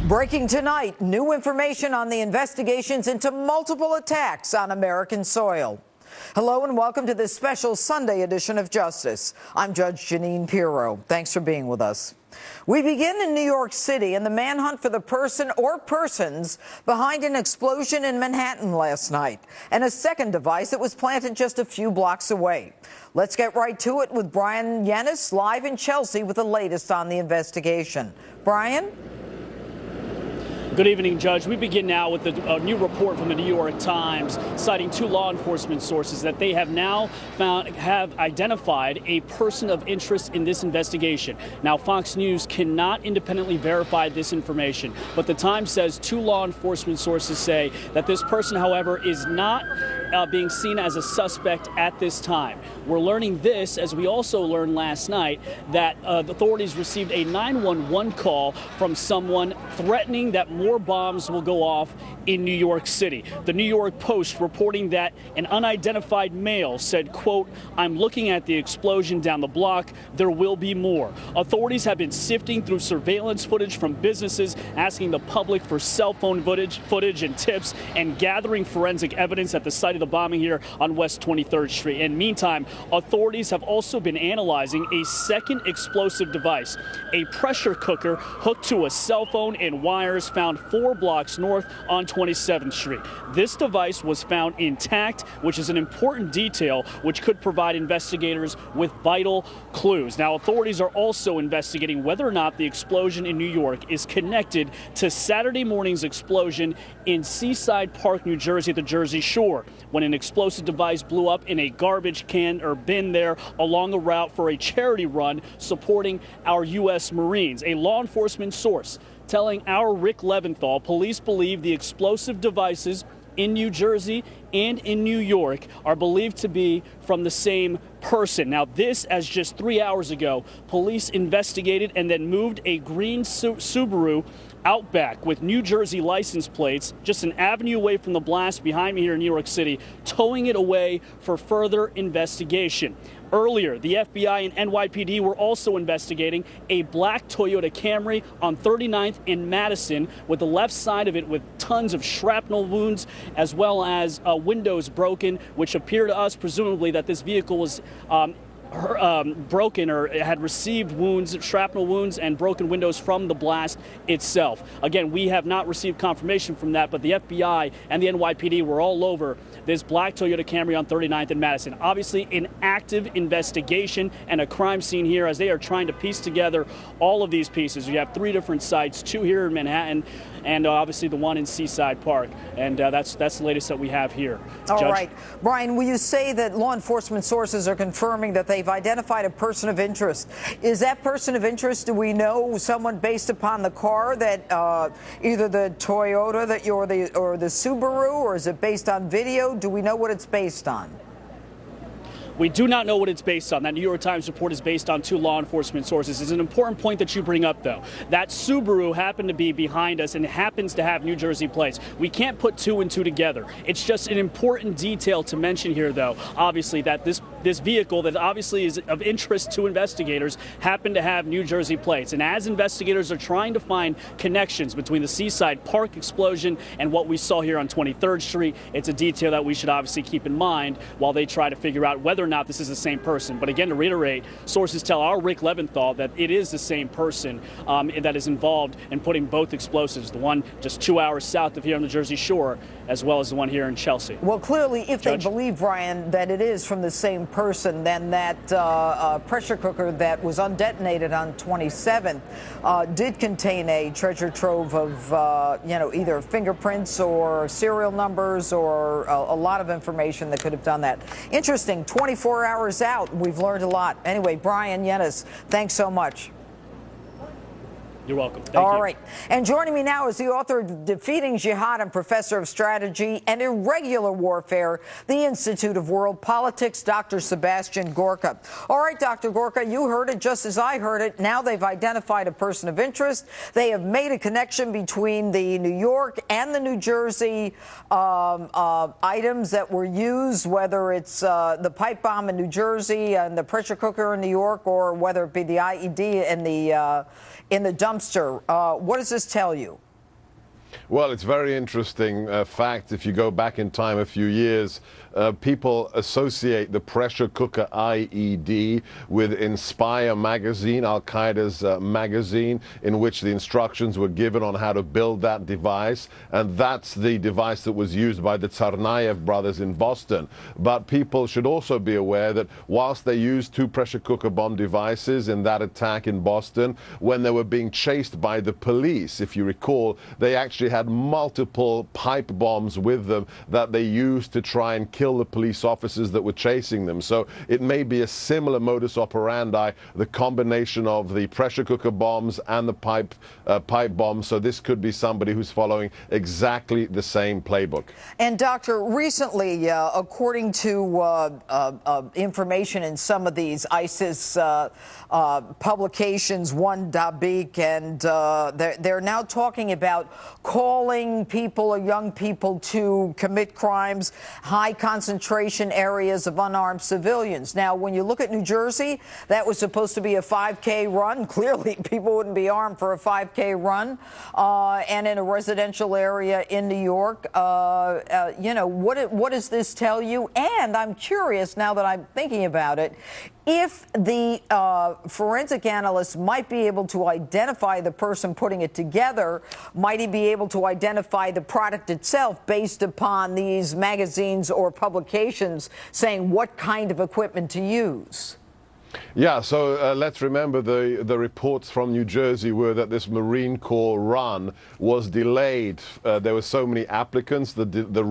Breaking tonight, new information on the investigations into multiple attacks on American soil. Hello and welcome to this special Sunday edition of Justice. I'm Judge Jeanine Pirro. Thanks for being with us. We begin in New York City and the manhunt for the person or persons behind an explosion in Manhattan last night and a second device that was planted just a few blocks away. Let's get right to it with Brian Yenis live in Chelsea with the latest on the investigation. Brian? Good evening, Judge. We begin now with a new report from the New York Times citing two law enforcement sources that they have now have identified a person of interest in this investigation. Now, Fox News cannot independently verify this information, but the Times says two law enforcement sources say that this person, however, is not being seen as a suspect at this time. We're learning this as we also learned last night that the authorities received a 911 call from someone threatening that more bombs will go off in New York City. The New York Post reporting that an unidentified male said, quote, "I'm looking at the explosion down the block. There will be more." Authorities have been sifting through surveillance footage from businesses, asking the public for cell phone footage and tips, and gathering forensic evidence at the site of the bombing here on West 23rd Street. And meantime, authorities have also been analyzing a second explosive device, a pressure cooker hooked to a cell phone and wires found 4 blocks north on 27th Street. This device was found intact, which is an important detail which could provide investigators with vital clues. Now, authorities are also investigating whether or not the explosion in New York is connected to Saturday morning's explosion in Seaside Park, New Jersey, the Jersey Shore, when an explosive device blew up in a garbage can or bin there along a route for a charity run supporting our U.S. Marines. A law enforcement source telling our Rick Leventhal police believe the explosive devices in New Jersey and in New York are believed to be from the same person. Now, this, as just 3 hours ago, police investigated and then moved a green Subaru Outback with New Jersey license plates just an avenue away from the blast behind me here in New York City, towing it away for further investigation. Earlier, the FBI and NYPD were also investigating a black Toyota Camry on 39th and Madison, with the left side of it with tons of shrapnel wounds as well as windows broken, which appear to us presumably that this vehicle was broken or had received wounds, shrapnel wounds and broken windows from the blast itself. Again, we have not received confirmation from that, but the FBI and the NYPD were all over this black Toyota Camry on 39th and Madison. Obviously, an active investigation and a crime scene here as they are trying to piece together all of these pieces. You have 3 different sites, 2 here in Manhattan, and obviously the one in Seaside Park. And that's the latest that we have here. All Judge? right. Brian, will you say that law enforcement sources are confirming that they've identified a person of interest? Is that person of interest, do we know someone based upon the car that either the Toyota that or the Subaru, or is it based on video? Do we know what it's based on? We do not know what it's based on. That New York Times report is based on 2 law enforcement sources. It's an important point that you bring up, though. That Subaru happened to be behind us and happens to have New Jersey plates. We can't put 2 and 2 together. It's just an important detail to mention here, though, obviously, that this vehicle that obviously is of interest to investigators happened to have New Jersey plates. And as investigators are trying to find connections between the Seaside Park explosion and what we saw here on 23rd Street, it's a detail that we should obviously keep in mind while they try to figure out whether or not this is the same person. But again, to reiterate, sources tell our Rick Leventhal that it is the same person that is involved in putting both explosives, the one just 2 hours south of here on the Jersey Shore, as well as the one here in Chelsea. Well, clearly, if Judge? they believe, Brian, that it is from the same person, then that pressure cooker that was undetonated on 27th did contain a treasure trove of, either fingerprints or serial numbers or a lot of information that could have done that. Interesting. 24 hours out, we've learned a lot. Anyway, Brian Yenis, thanks so much. You're welcome. Thank you. All right. And joining me now is the author of Defeating Jihad and professor of strategy and irregular warfare, the Institute of World Politics, Dr. Sebastian Gorka. All right, Dr. Gorka, you heard it just as I heard it. Now they've identified a person of interest. They have made a connection between the New York and the New Jersey items that were used, whether it's the pipe bomb in New Jersey and the pressure cooker in New York, or whether it be the IED in the dumpster. What does this tell you? Well, it's very interesting fact. If you go back in time a few years, people associate the pressure cooker IED with Inspire magazine, Al-Qaeda's magazine, in which the instructions were given on how to build that device. And that's the device that was used by the Tsarnaev brothers in Boston. But people should also be aware that whilst they used 2 pressure cooker bomb devices in that attack in Boston, when they were being chased by the police, if you recall, they actually had multiple pipe bombs with them that they used to try and kill the police officers that were chasing them. So it may be a similar modus operandi, the combination of the pressure cooker bombs and the pipe bombs. So this could be somebody who's following exactly the same playbook. And Doctor, recently, according to information in some of these ISIS publications, one Dabiq, and they're now talking about calling people or young people to commit crimes, high concentration areas of unarmed civilians. Now, when you look at New Jersey, that was supposed to be a 5K run. Clearly, people wouldn't be armed for a 5K run. And in a residential area in New York, you know, what does this tell you? And I'm curious, now that I'm thinking about it, if the forensic analyst might be able to identify the person putting it together, might he be able to identify the product itself based upon these magazines or publications saying what kind of equipment to use? Yeah, so let's remember the reports from New Jersey were that this Marine Corps run was delayed. There were so many applicants that the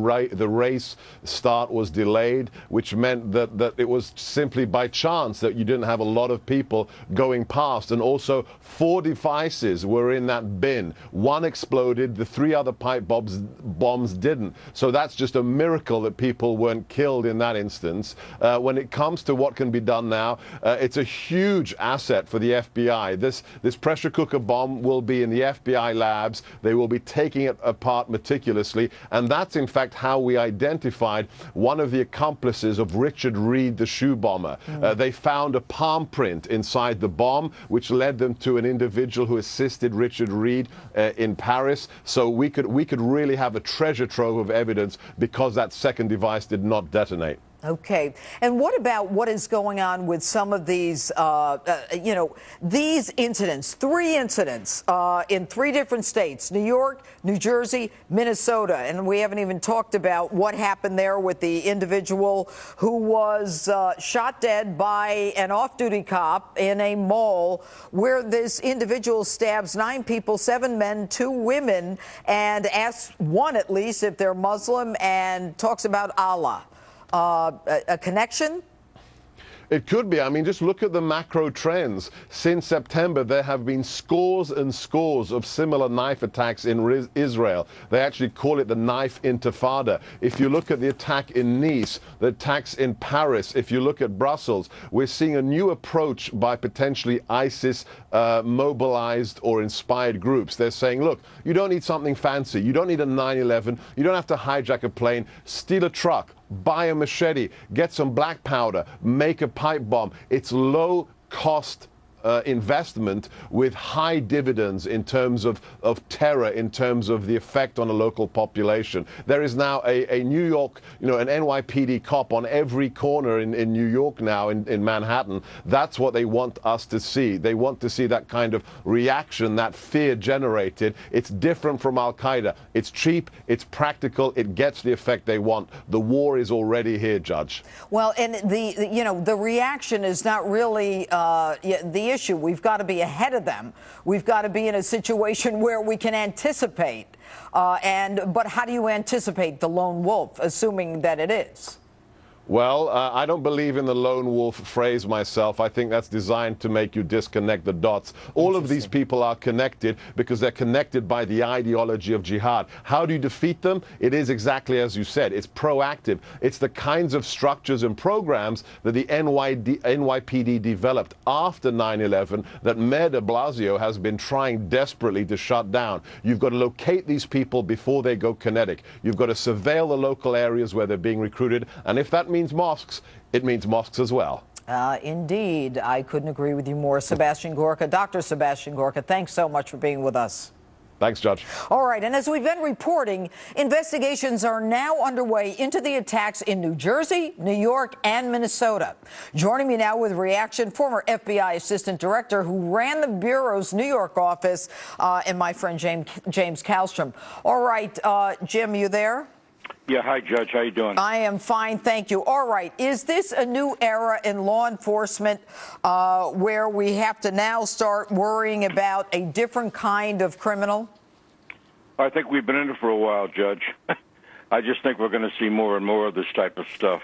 race start was delayed, which meant that it was simply by chance that you didn't have a lot of people going past. And also 4 devices were in that bin. 1 exploded, the 3 other pipe bombs didn't. So that's just a miracle that people weren't killed in that instance. When it comes to what can be done now, it's a huge asset for the FBI. This pressure cooker bomb will be in the FBI labs. They will be taking it apart meticulously. And that's, in fact, how we identified one of the accomplices of Richard Reed, the shoe bomber. They found a palm print inside the bomb, which led them to an individual who assisted Richard Reed in Paris. So we could really have a treasure trove of evidence because that second device did not detonate. Okay. And what about what is going on with some of these, you know, these incidents, 3 incidents in 3 different states, New York, New Jersey, Minnesota. And we haven't even talked about what happened there with the individual who was shot dead by an off-duty cop in a mall where this individual stabs 9 people, 7 men, 2 women, and asks one at least if they're Muslim and talks about Allah. A connection? It could be. I mean, just look at the macro trends. Since September, there have been scores and scores of similar knife attacks in Israel. They actually call it the knife intifada. If you look at the attack in Nice, the attacks in Paris, if you look at Brussels, we're seeing a new approach by potentially ISIS mobilized or inspired groups. They're saying, look, you don't need something fancy. You don't need a 9/11. You don't have to hijack a plane. Steal a truck. Buy a machete, get some black powder, make a pipe bomb. It's low cost investment with high dividends in terms of terror, in terms of the effect on a local population. There is now a New York, you know, an NYPD cop on every corner in New York now, in Manhattan. That's what they want us to see. They want to see that kind of reaction, that fear generated. It's different from Al-Qaeda. It's cheap, it's practical, it gets the effect they want. The war is already here, Judge. Well, and the reaction is not really the issue. We've got to be ahead of them. We've got to be in a situation where we can anticipate. But how do you anticipate the lone wolf, assuming that it is? Well, I don't believe in the lone wolf phrase myself. I think that's designed to make you disconnect the dots. All of these people are connected because they're connected by the ideology of jihad. How do you defeat them? It is exactly as you said. It's proactive. It's the kinds of structures and programs that the NYPD developed after 9/11 that Mayor de Blasio has been trying desperately to shut down. You've got to locate these people before they go kinetic. You've got to surveil the local areas where they're being recruited. And if that means mosques, it means mosques as well. Indeed. I couldn't agree with you more. Sebastian Gorka, Dr. Sebastian Gorka, thanks so much for being with us. Thanks, Judge. All right, and as we've been reporting, investigations are now underway into the attacks in New Jersey, New York, and Minnesota. Joining me now with reaction, former FBI Assistant Director who ran the Bureau's New York office, and my friend James Kallstrom. All right, Jim, you there? Yeah, hi, Judge. How you doing? I am fine, thank you. All right, is this a new era in law enforcement where we have to now start worrying about a different kind of criminal? I think we've been in it for a while, Judge. I just think we're going to see more and more of this type of stuff.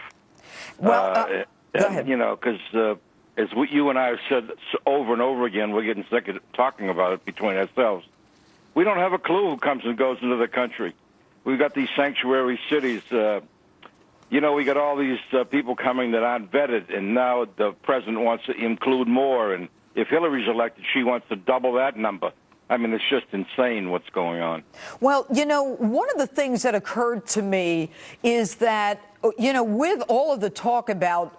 Well, go ahead. You know, because as you and I have said over and over again, we're getting sick of talking about it between ourselves. We don't have a clue who comes and goes into the country. We've got these sanctuary cities. You know, we got all these people coming that aren't vetted, and now the president wants to include more. And if Hillary's elected, she wants to double that number. I mean, it's just insane what's going on. Well, you know, one of the things that occurred to me is that, you know, with all of the talk about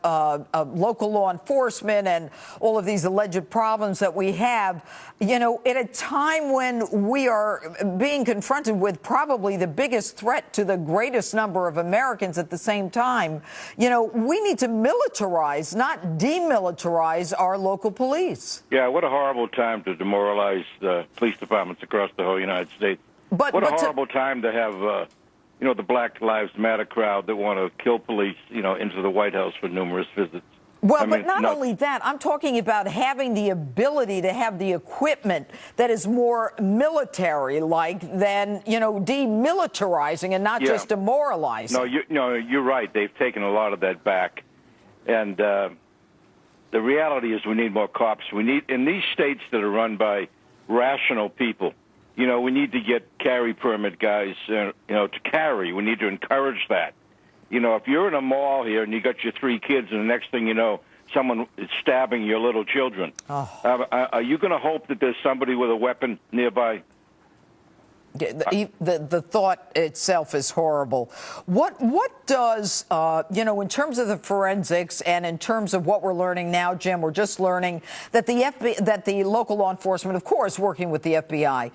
local law enforcement and all of these alleged problems that we have, you know, at a time when we are being confronted with probably the biggest threat to the greatest number of Americans at the same time, you know, we need to militarize, not demilitarize our local police. Yeah, what a horrible time to demoralize police departments across the whole United States. What a horrible time to have you know, the Black Lives Matter crowd that want to kill police, you know, into the White House for numerous visits. Well, but not only that, I'm talking about having the ability to have the equipment that is more military-like than, you know, demilitarizing and not just demoralizing. No, you're right. They've taken a lot of that back. And the reality is we need more cops. We need, in these states that are run by rational people, you know, we need to get carry permit guys, you know, to carry. We need to encourage that. You know, if you're in a mall here and you got your 3 kids and the next thing you know, someone is stabbing your little children, are you going to hope that there's somebody with a weapon nearby? The thought itself is horrible. What does, you know, in terms of the forensics and in terms of what we're learning now, Jim, we're just learning that the local law enforcement, of course, working with the FBI,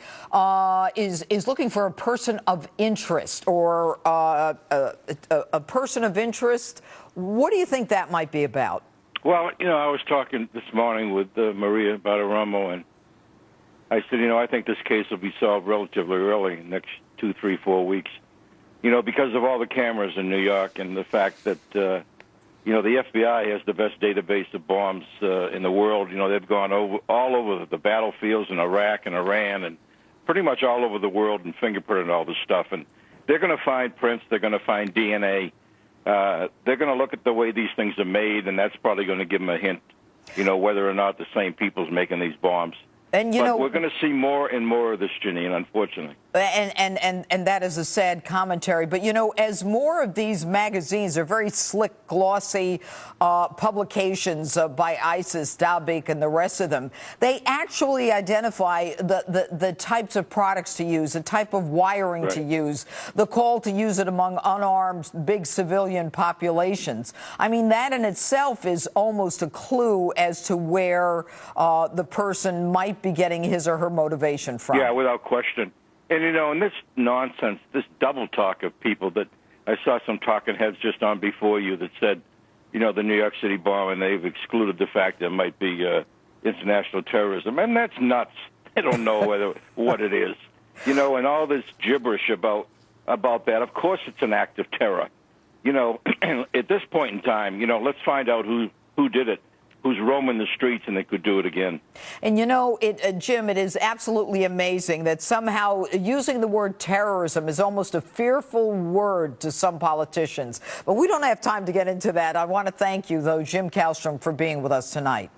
is looking for a person of interest or a person of interest. What do you think that might be about? Well, you know, I was talking this morning with Maria Bartiromo, and I said, you know, I think this case will be solved relatively early, next 2, 3, 4 weeks. You know, because of all the cameras in New York and the fact that, you know, the FBI has the best database of bombs in the world. You know, they've gone all over the battlefields in Iraq and Iran and pretty much all over the world and fingerprinted all this stuff. And they're going to find prints. They're going to find DNA. They're going to look at the way these things are made, and that's probably going to give them a hint, you know, whether or not the same people's making these bombs. And you know, we're going to see more and more of this, Jeanine, unfortunately. And that is a sad commentary. But, you know, as more of these magazines are very slick, glossy publications by ISIS, Dabiq, and the rest of them, they actually identify the types of products to use, the type of wiring to use, the call to use it among unarmed, big civilian populations. I mean, that in itself is almost a clue as to where the person might be getting his or her motivation from. Yeah, without question. And, you know, and this nonsense, this double talk of people that I saw some talking heads just on before you that said, you know, the New York City bomb, and they've excluded the fact there might be international terrorism. And that's nuts. They don't know what it is. You know, and all this gibberish about that. Of course it's an act of terror. You know, at this point in time, you know, let's find out who did it, who's roaming the streets, and they could do it again. And, you know, Jim, it is absolutely amazing that somehow using the word terrorism is almost a fearful word to some politicians. But we don't have time to get into that. I want to thank you, though, Jim Kallstrom, for being with us tonight.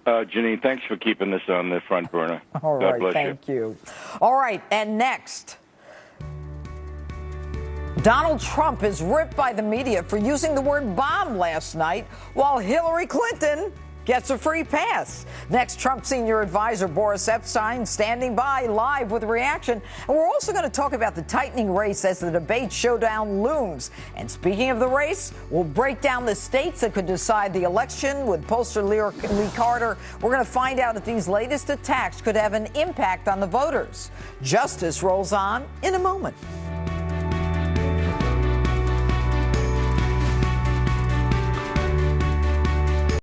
Jeanine, thanks for keeping this on the front burner. All right, God bless thank you. All right, and next, Donald Trump is ripped by the media for using the word bomb last night, while Hillary Clinton gets a free pass. Next, Trump senior advisor Boris Epshteyn standing by live with a reaction. And we're also going to talk about the tightening race as the debate showdown looms. And speaking of the race, we'll break down the states that could decide the election with pollster Lee Carter. We're going to find out if these latest attacks could have an impact on the voters. Justice rolls on in a moment.